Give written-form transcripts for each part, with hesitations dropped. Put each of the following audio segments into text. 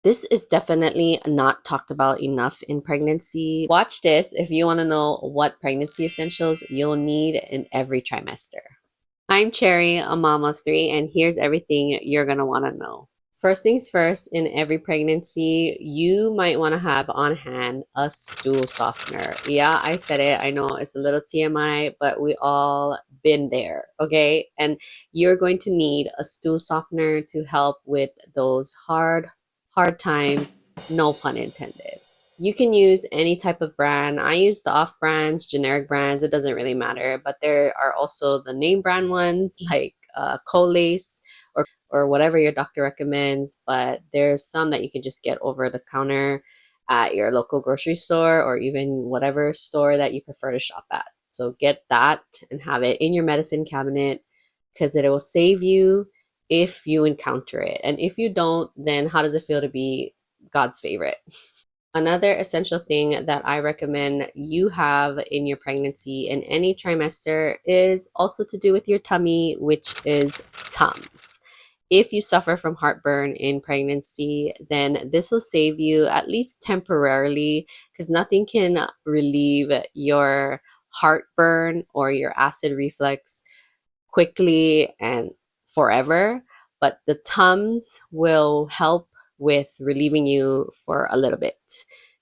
This is definitely not talked about enough in pregnancy. Watch this if you want to know what pregnancy essentials you'll need in every trimester. I'm Cherry, a mom of three, and here's everything you're going to want to know. First things first, in every pregnancy, you might want to have on hand a stool softener. Yeah, I said it. I know it's a little TMI, but we all been there, okay? And you're going to need a stool softener to help with those hard times, no pun intended. You can use any type of brand. I use the off brands, generic brands, it doesn't really matter. But there are also the name brand ones like Colace or whatever your doctor recommends. But there's some that you can just get over the counter at your local grocery store or even whatever store that you prefer to shop at. So get that and have it in your medicine cabinet because it will save you if you encounter it. And if you don't, then how does it feel to be God's favorite? Another essential thing that I recommend you have in your pregnancy in any trimester is also to do with your tummy, which is Tums. If you suffer from heartburn in pregnancy, then this will save you at least temporarily because nothing can relieve your heartburn or your acid reflux quickly and forever, but the Tums will help with relieving you for a little bit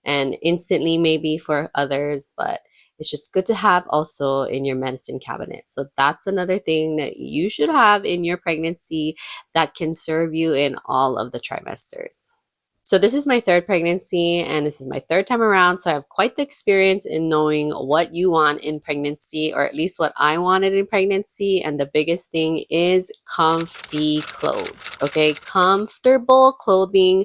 and instantly maybe for others, but it's just good to have also in your medicine cabinet. So that's another thing that you should have in your pregnancy that can serve you in all of the trimesters. So this is my third pregnancy and this is my third time around. So I have quite the experience in knowing what you want in pregnancy, or at least what I wanted in pregnancy. And the biggest thing is comfy clothes. Okay, comfortable clothing,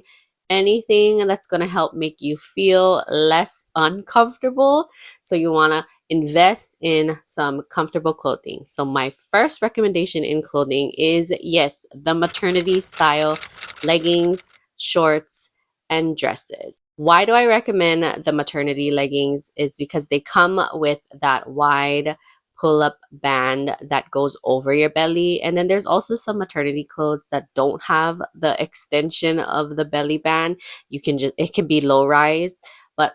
anything that's going to help make you feel less uncomfortable. So you want to invest in some comfortable clothing. So my first recommendation in clothing is, yes, the maternity style leggings, shorts, and dresses. Why do I recommend the maternity leggings? Is because they come with that wide pull-up band that goes over your belly. And then there's also some maternity clothes that don't have the extension of the belly band. You can just, it can be low rise, but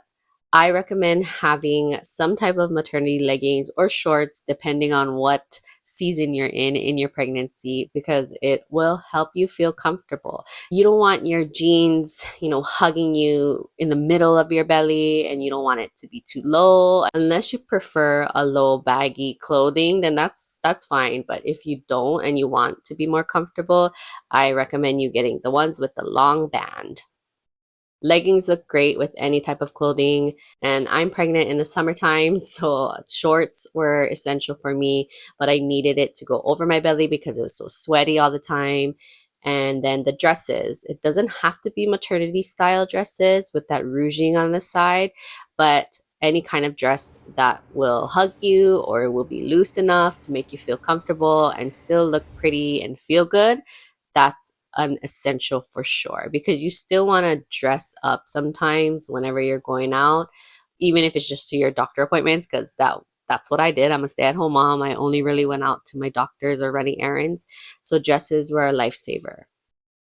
I recommend having some type of maternity leggings or shorts depending on what season you're in your pregnancy, because it will help you feel comfortable. You don't want your jeans, hugging you in the middle of your belly, and you don't want it to be too low. Unless you prefer a low baggy clothing, then that's fine. But if you don't and you want to be more comfortable, I recommend you getting the ones with the long band. Leggings look great with any type of clothing, and I'm pregnant in the summertime, so shorts were essential for me, but I needed it to go over my belly because it was so sweaty all the time. And then the dresses, it doesn't have to be maternity style dresses with that ruching on the side, but any kind of dress that will hug you or will be loose enough to make you feel comfortable and still look pretty and feel good, that's an essential for sure, because you still want to dress up sometimes whenever you're going out, even if it's just to your doctor appointments, because that's what I did. I'm a stay-at-home mom. I only really went out to my doctors or running errands, so dresses were a lifesaver.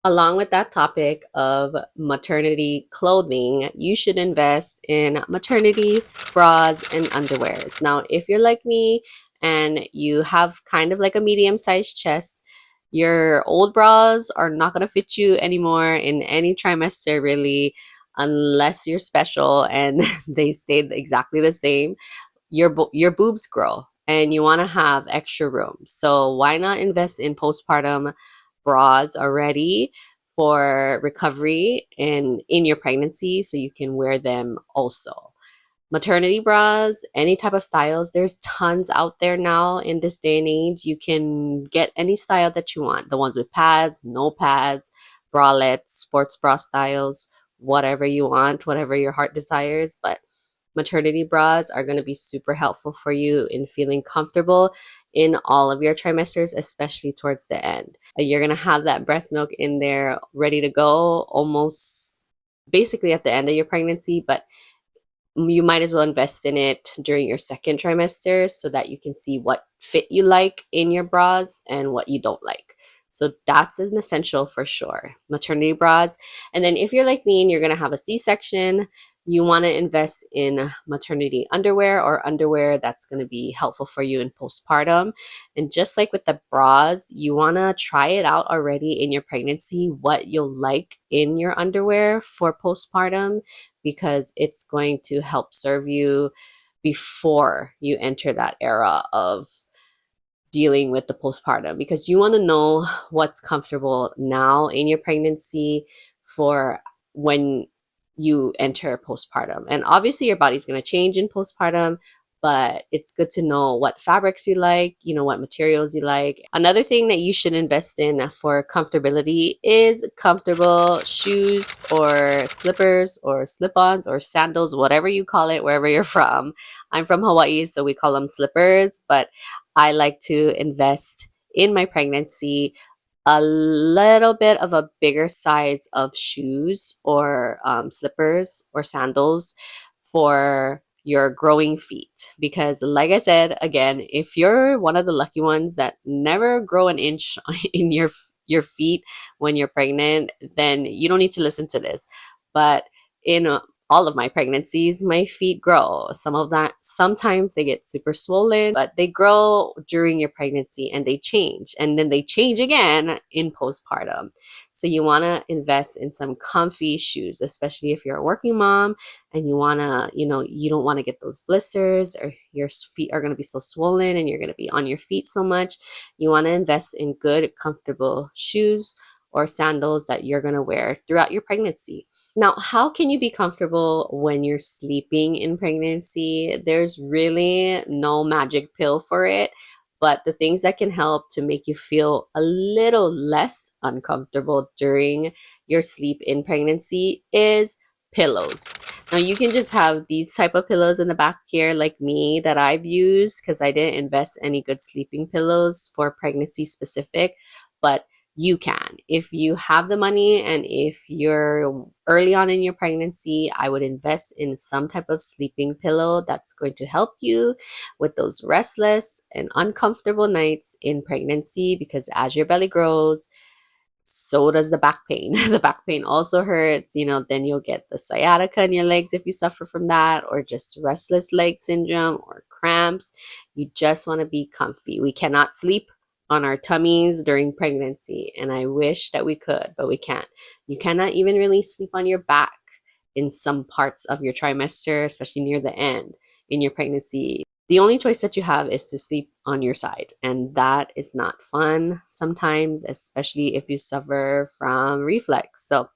Along with that topic of maternity clothing, you should invest in maternity bras and underwears. Now, if you're like me and you have kind of like a medium-sized chest, your old bras are not going to fit you anymore in any trimester, really, unless you're special and they stayed exactly the same. Your boobs grow and you want to have extra room. So why not invest in postpartum bras already for recovery and in your pregnancy so you can wear them also. Maternity bras, any type of styles, there's tons out there now in this day and age. You can get any style that you want. The ones with pads, no pads, bralettes, sports bra styles, whatever you want, whatever your heart desires. But maternity bras are going to be super helpful for you in feeling comfortable in all of your trimesters, especially towards the end. You're going to have that breast milk in there ready to go almost basically at the end of your pregnancy, but you might as well invest in it during your second trimester so that you can see what fit you like in your bras and what you don't like. So that's an essential for sure. Maternity bras. And then if you're like me and you're going to have a C-section, you want to invest in maternity underwear or underwear that's going to be helpful for you in postpartum. And just like with the bras, you want to try it out already in your pregnancy, what you'll like in your underwear for postpartum, because it's going to help serve you before you enter that era of dealing with the postpartum, because you want to know what's comfortable now in your pregnancy for when you enter postpartum. And obviously, your body's going to change in postpartum, but it's good to know what fabrics you like, what materials you like. Another thing that you should invest in for comfortability is comfortable shoes or slippers or slip-ons or sandals, whatever you call it, wherever you're from. I'm from Hawaii, so we call them slippers, but I like to invest in my pregnancy a little bit of a bigger size of shoes or slippers or sandals for your growing feet. Because, like I said, again, if you're one of the lucky ones that never grow an inch in your feet when you're pregnant, then you don't need to listen to this. But in all of my pregnancies, my feet grow. Some of that, sometimes they get super swollen, but they grow during your pregnancy and they change. And then they change again in postpartum. So you want to invest in some comfy shoes, especially if you're a working mom and you want to, you don't want to get those blisters or your feet are going to be so swollen and you're going to be on your feet so much. You want to invest in good, comfortable shoes or sandals that you're going to wear throughout your pregnancy. Now, how can you be comfortable when you're sleeping in pregnancy? There's really no magic pill for it, but the things that can help to make you feel a little less uncomfortable during your sleep in pregnancy is pillows. Now, you can just have these type of pillows in the back here like me that I've used because I didn't invest any good sleeping pillows for pregnancy specific, but you can. If you have the money and if you're early on in your pregnancy, I would invest in some type of sleeping pillow that's going to help you with those restless and uncomfortable nights in pregnancy, because as your belly grows, so does the back pain. The back pain also hurts, then you'll get the sciatica in your legs if you suffer from that, or just restless leg syndrome or cramps. You just want to be comfy. We cannot sleep on our tummies during pregnancy, and I wish that we could, but we can't. You cannot even really sleep on your back in some parts of your trimester, especially near the end in your pregnancy. The only choice that you have is to sleep on your side, and that is not fun sometimes, especially if you suffer from reflux. So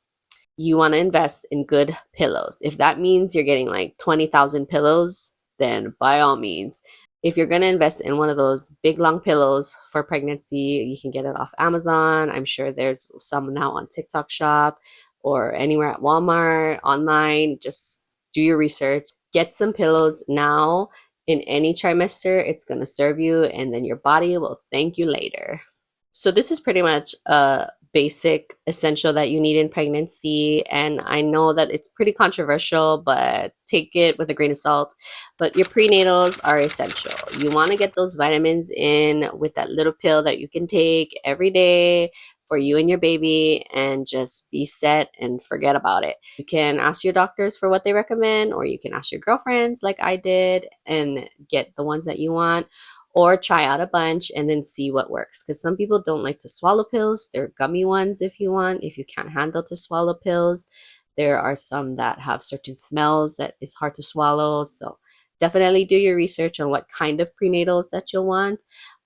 you want to invest in good pillows. If that means you're getting like 20,000 pillows, then by all means. If you're going to invest in one of those big long pillows for pregnancy, you can get it off Amazon. I'm sure there's some now on TikTok Shop or anywhere at Walmart, online. Just do your research. Get some pillows now. In any trimester, it's going to serve you, and then your body will thank you later. So this is pretty much a basic essential that you need in pregnancy. And I know that it's pretty controversial, but take it with a grain of salt. But your prenatals are essential. You want to get those vitamins in with that little pill that you can take every day for you and your baby, and just be set and forget about it. You can ask your doctors for what they recommend, or you can ask your girlfriends like I did and get the ones that you want, or try out a bunch and then see what works, because some people don't like to swallow pills. They're gummy ones if you want, if you can't handle to swallow pills. There are some that have certain smells that is hard to swallow, so definitely do your research on what kind of prenatals that you'll want.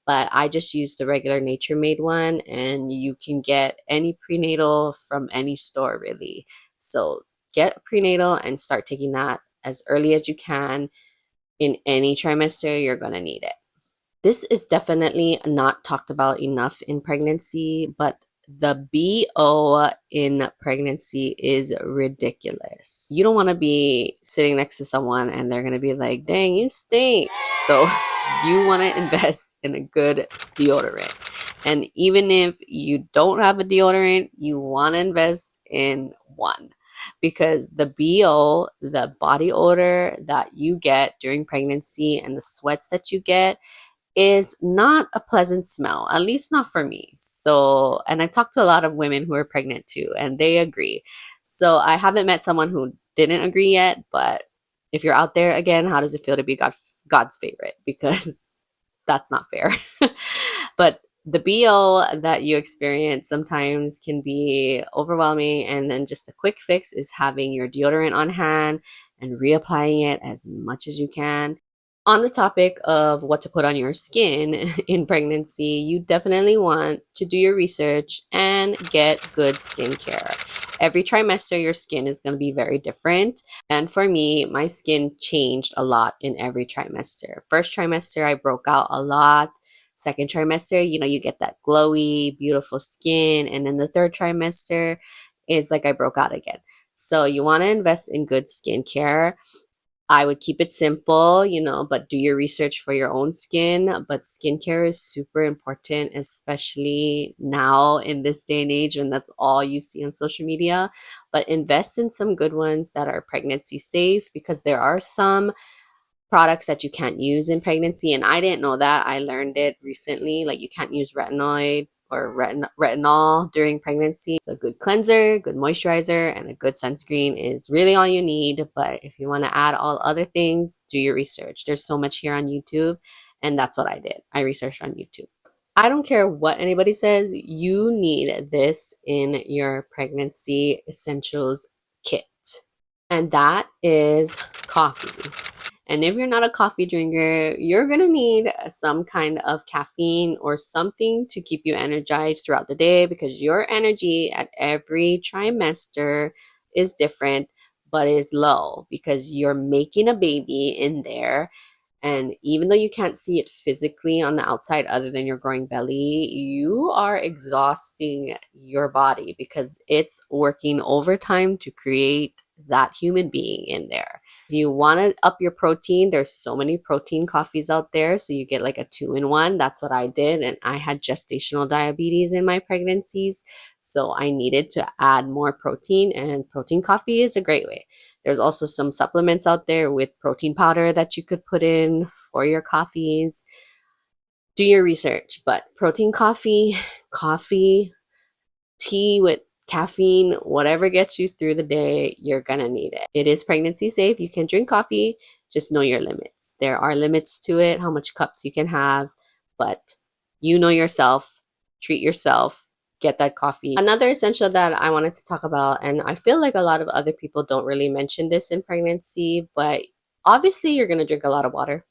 But I just use the regular Nature Made one, and you can get any prenatal from any store really. So get a prenatal and start taking that as early as you can. In any trimester, you're going to need it. This is definitely not talked about enough in pregnancy, but the BO in pregnancy is ridiculous. You don't want to be sitting next to someone and they're going to be like, dang, you stink. So you want to invest in a good deodorant. And even if you don't have a deodorant, you want to invest in one, because the BO, the body odor that you get during pregnancy and the sweats that you get, is not a pleasant smell, at least not for me. So, and I've talked to a lot of women who are pregnant too, and they agree. So, I haven't met someone who didn't agree yet, but if you're out there again, how does it feel to be God's favorite? Because that's not fair. But the BO that you experience sometimes can be overwhelming, and then just a quick fix is having your deodorant on hand and reapplying it as much as you can. On the topic of what to put on your skin in pregnancy, you definitely want to do your research and get good skincare. Every trimester, your skin is going to be very different. And for me, my skin changed a lot in every trimester. First trimester, I broke out a lot. Second trimester, you get that glowy, beautiful skin. And then the third trimester is like I broke out again. So you want to invest in good skincare. I would keep it simple, but do your research for your own skin. But skincare is super important, especially now in this day and age when that's all you see on social media. But invest in some good ones that are pregnancy safe, because there are some products that you can't use in pregnancy. And I didn't know that. I learned it recently. Like, you can't use retinoid or retinol during pregnancy. So a good cleanser, good moisturizer, and a good sunscreen is really all you need. But if you want to add all other things, do your research. There's so much here on YouTube, and that's what I did. I researched on YouTube. I don't care what anybody says, you need this in your pregnancy essentials kit. And that is coffee. And if you're not a coffee drinker, you're going to need some kind of caffeine or something to keep you energized throughout the day, because your energy at every trimester is different, but is low because you're making a baby in there. And even though you can't see it physically on the outside other than your growing belly, you are exhausting your body because it's working overtime to create that human being in there. If you want to up your protein, there's so many protein coffees out there. So you get like a 2-in-1. That's what I did. And I had gestational diabetes in my pregnancies. So I needed to add more protein, and protein coffee is a great way. There's also some supplements out there with protein powder that you could put in for your coffees. Do your research, but protein coffee, tea with caffeine, whatever gets you through the day, you're gonna need it. It is pregnancy safe. You can drink coffee, just know your limits. There are limits to it, how much cups you can have, but you know yourself, treat yourself, get that coffee. Another essential that I wanted to talk about, and I feel like a lot of other people don't really mention this in pregnancy, but obviously you're gonna drink a lot of water.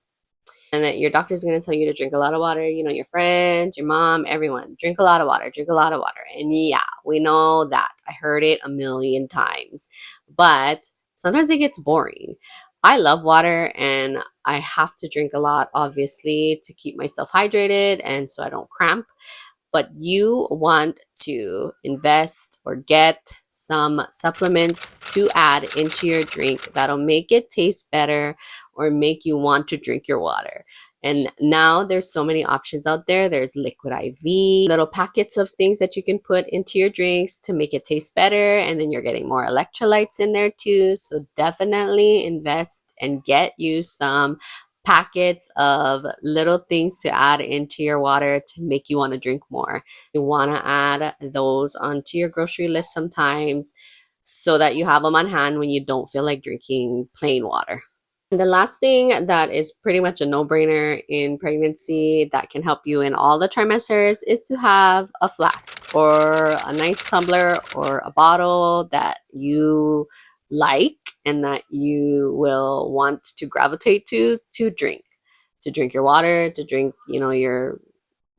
And that your doctor's going to tell you to drink a lot of water. Your friends, your mom, everyone, drink a lot of water, drink a lot of water. And yeah, we know that. I heard it a million times. But sometimes it gets boring. I love water, and I have to drink a lot, obviously, to keep myself hydrated and so I don't cramp. But you want to invest or get some supplements to add into your drink that'll make it taste better or make you want to drink your water. And now there's so many options out there. There's liquid IV, little packets of things that you can put into your drinks to make it taste better. And then you're getting more electrolytes in there too. So definitely invest and get you some packets of little things to add into your water to make you want to drink more. You want to add those onto your grocery list sometimes so that you have them on hand when you don't feel like drinking plain water. And the last thing that is pretty much a no-brainer in pregnancy that can help you in all the trimesters is to have a flask or a nice tumbler or a bottle that you like and that you will want to gravitate to drink your water, to drink, your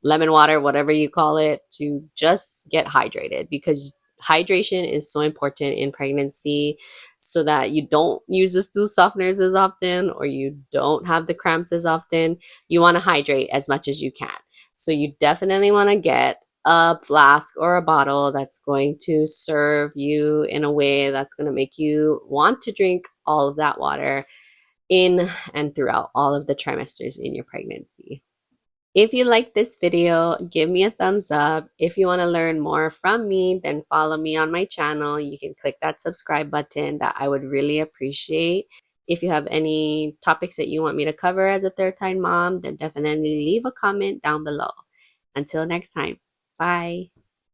lemon water, whatever you call it, to just get hydrated, because hydration is so important in pregnancy so that you don't use the stool softeners as often or you don't have the cramps as often. You want to hydrate as much as you can. So you definitely want to get a flask or a bottle that's going to serve you in a way that's going to make you want to drink all of that water in and throughout all of the trimesters in your pregnancy. If you like this video, give me a thumbs up. If you want to learn more from me, then follow me on my channel. You can click that subscribe button that I would really appreciate. If you have any topics that you want me to cover as a third time mom, then definitely leave a comment down below. Until next time, bye.